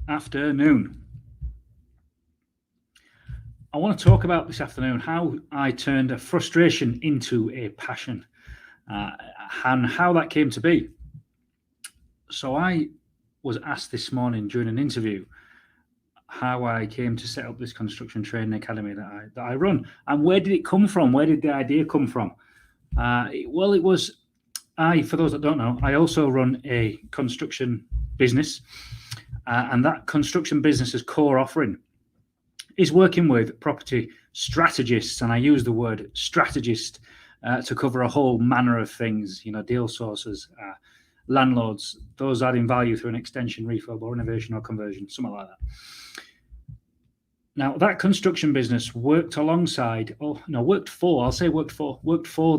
afternoon. I want to talk about this afternoon how I turned a frustration into a passion and how that came to be. So I was asked this morning during an interview how I came to set up this construction training academy that I run, and where did it come from? Where did the idea come from? Well, it was for those that don't know, I also run a construction business, and that construction business's core offering is working with property strategists, and I use the word strategist to cover a whole manner of things, deal sources, landlords, those adding value through an extension, refurb, or renovation or conversion, something like that. Now, that construction business worked for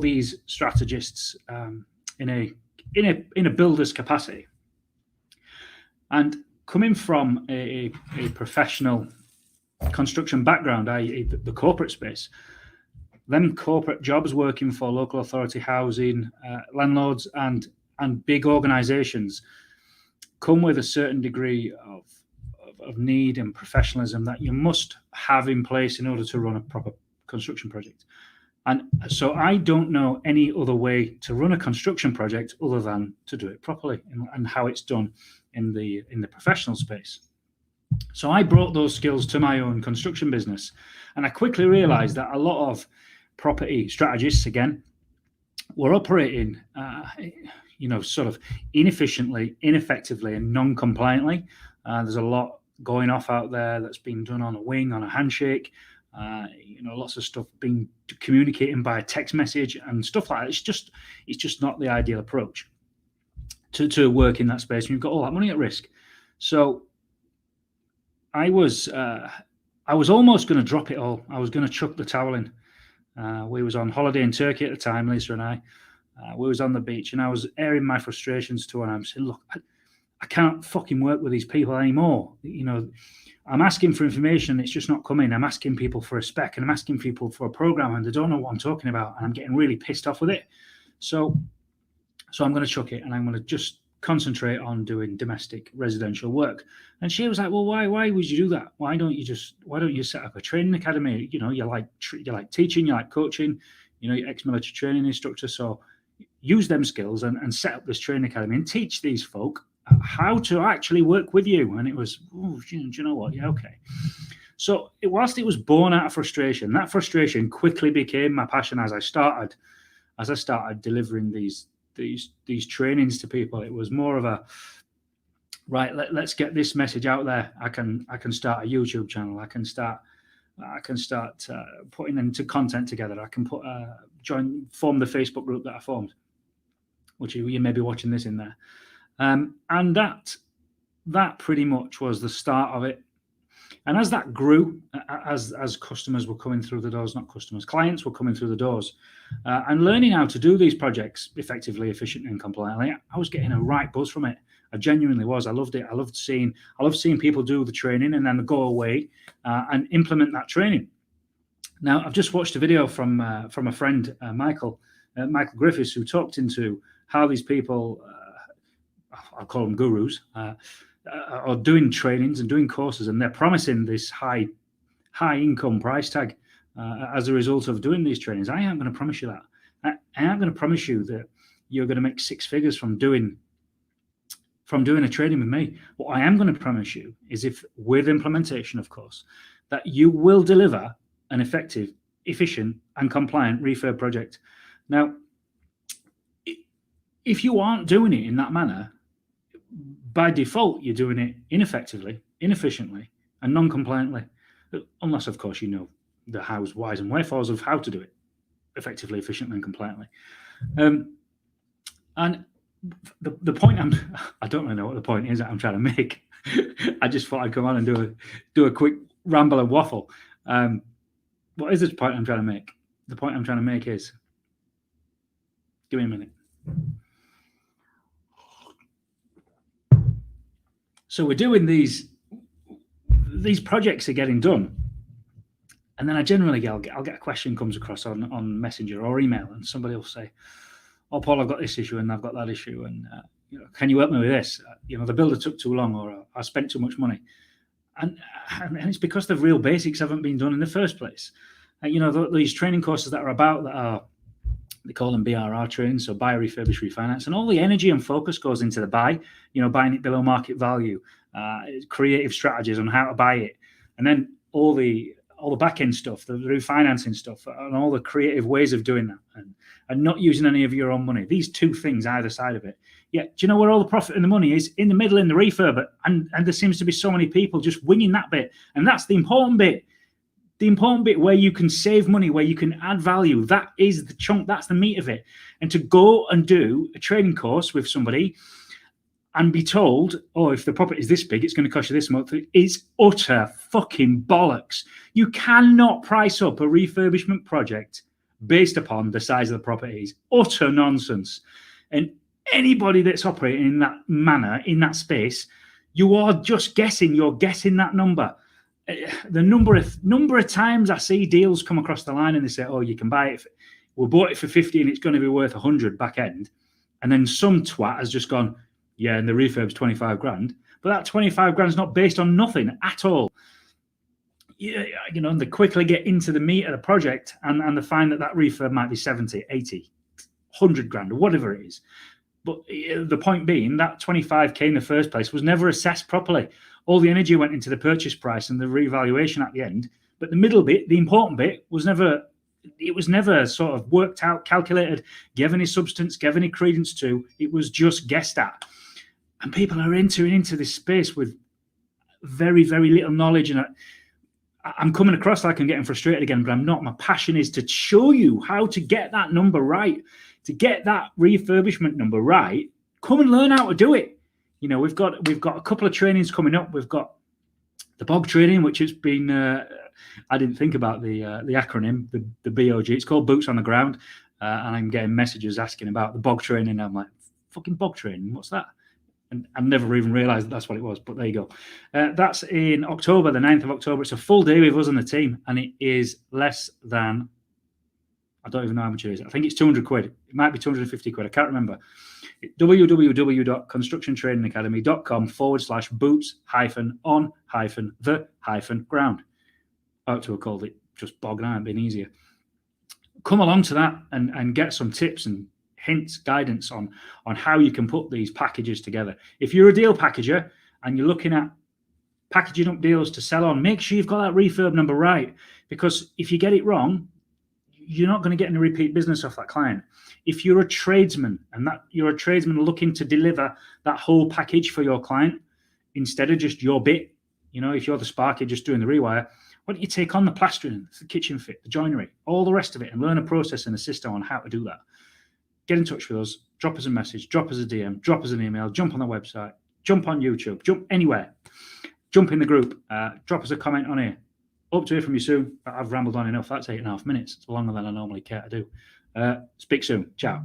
these strategists in a builder's capacity. And coming from a professional construction background, i.e. the corporate space, them corporate jobs working for local authority housing, landlords and big organizations come with a certain degree of need and professionalism that you must have in place in order to run a proper construction project. And so I don't know any other way to run a construction project other than to do it properly and how it's done in the professional space. So I brought those skills to my own construction business, and I quickly realized that a lot of property strategists, again, were operating sort of inefficiently, ineffectively, and non-compliantly. There's a lot going off out there that's been done on a wing, on a handshake, lots of stuff being communicating by text message and stuff like that. It's just not the ideal approach to work in that space when you've got all that money at risk. So I was almost going to drop it all. I was going to chuck the towel in. We was on holiday in Turkey at the time, Lisa and I. We was on the beach, and I was airing my frustrations to her, and I'm saying, look, I can't fucking work with these people anymore. I'm asking for information, it's just not coming. I'm asking people for a spec, and I'm asking people for a program, and they don't know what I'm talking about, and I'm getting really pissed off with it. So I'm going to chuck it, and I'm going to just concentrate on doing domestic residential work. And she was like, well, why would you do that? Why don't you set up a training academy? You like teaching, you like coaching, you're ex-military training instructor. So use them skills and set up this training academy and teach these folk how to actually work with you. And it was, do you know what? Yeah, okay. So whilst it was born out of frustration, that frustration quickly became my passion as I started delivering these trainings to people. It was more of a, right, let's get this message out there. I can start a YouTube channel. I can start putting into content together. I can form the Facebook group that I formed, which you may be watching this in there. And that pretty much was the start of it. And as that grew, as customers were coming through the doors, not customers, clients were coming through the doors, and learning how to do these projects effectively, efficiently, and compliantly, I was getting a right buzz from it. I genuinely was. I loved it. I loved seeing people do the training and then go away and implement that training. Now, I've just watched a video from a friend, Michael Griffiths, who talked into how these people, I'll call them gurus, are doing trainings and doing courses, and they're promising this high income price tag as a result of doing these trainings. I aren't going to promise you that. I aren't going to promise you that you're going to make six figures from doing a training with me. What I am going to promise you is, if with implementation, of course, that you will deliver an effective, efficient, and compliant refurb project. Now, if you aren't doing it in that manner, by default, you're doing it ineffectively, inefficiently, and non-compliantly, unless, of course, you know the hows, whys, and wherefores of how to do it effectively, efficiently, and compliantly. And the point I don't really know what the point is that I'm trying to make. I just thought I'd come on and do a quick ramble and waffle. What is the point I'm trying to make? The point I'm trying to make is, give me a minute. So we're doing these projects are getting done, and then I generally I'll get a question comes across on Messenger or email, and somebody will say, "Oh, Paul, I've got this issue and I've got that issue, and can you help me with this? The builder took too long, or I spent too much money. And it's because the real basics haven't been done in the first place. These training courses that are they call them BRR trainings, so buy, refurbish, refinance, and all the energy and focus goes into the buy, buying it below market value, creative strategies on how to buy it, and then all the back end stuff, the refinancing stuff, and all the creative ways of doing that, and not using any of your own money. These two things either side of it. Yeah, do you know where all the profit and the money is? In the middle, in the refurb, and there seems to be so many people just winging that bit, and that's the important bit. The important bit where you can save money, where you can add value, that is the chunk, that's the meat of it. And to go and do a training course with somebody and be told, oh, if the property is this big, it's going to cost you this much, is utter fucking bollocks. You cannot price up a refurbishment project based upon the size of the properties. Utter nonsense. And anybody that's operating in that manner, in that space, you are just guessing. You're guessing that number. The number of times I see deals come across the line and they say, oh, you can buy it. We bought it for 50 and it's going to be worth 100 back end. And then some twat has just gone, yeah, and the refurb's 25 grand. But that 25 grand is not based on nothing at all. And they quickly get into the meat of the project and they find that refurb might be 70, 80, 100 grand or whatever it is. But the point being that 25k in the first place was never assessed properly. All the energy went into the purchase price and the revaluation at the end. But the middle bit, the important bit, was never sort of worked out, calculated, gave any substance, gave any credence to. It was just guessed at. And people are entering into this space with very, very little knowledge. And I'm coming across like I'm getting frustrated again, but I'm not. My passion is to show you how to get that number right, to get that refurbishment number right. Come and learn how to do it. We've got a couple of trainings coming up. We've got the BOG training, which has been I didn't think about the acronym, the BOG. It's called Boots on the Ground, and I'm getting messages asking about the BOG training. I'm like, fucking BOG training, what's that? And I never even realised that's what it was. But there you go. That's in October, the 9th of October. It's a full day with us and the team, and it is less than, I don't even know how much it is. I think it's 200 quid. It might be 250 quid. I can't remember. www.constructiontrainingacademy.com/boots-on-the-ground. I ought to have called it just BOG now. It'd been easier. Come along to that and get some tips and hints, guidance on how you can put these packages together. If you're a deal packager and you're looking at packaging up deals to sell on, make sure you've got that refurb number right, because if you get it wrong, you're not going to get any repeat business off that client. If you're a tradesman and that you're a tradesman looking to deliver that whole package for your client instead of just your bit, if you're the sparky just doing the rewire, why don't you take on the plastering, the kitchen fit, the joinery, all the rest of it, and learn a process and a system on how to do that. Get in touch with us, drop us a message, drop us a DM, drop us an email, jump on the website, jump on YouTube, jump anywhere, jump in the group, drop us a comment on here. Hope to hear from you soon. I've rambled on enough. That's 8.5 minutes. It's longer than I normally care to do. Speak soon. Ciao.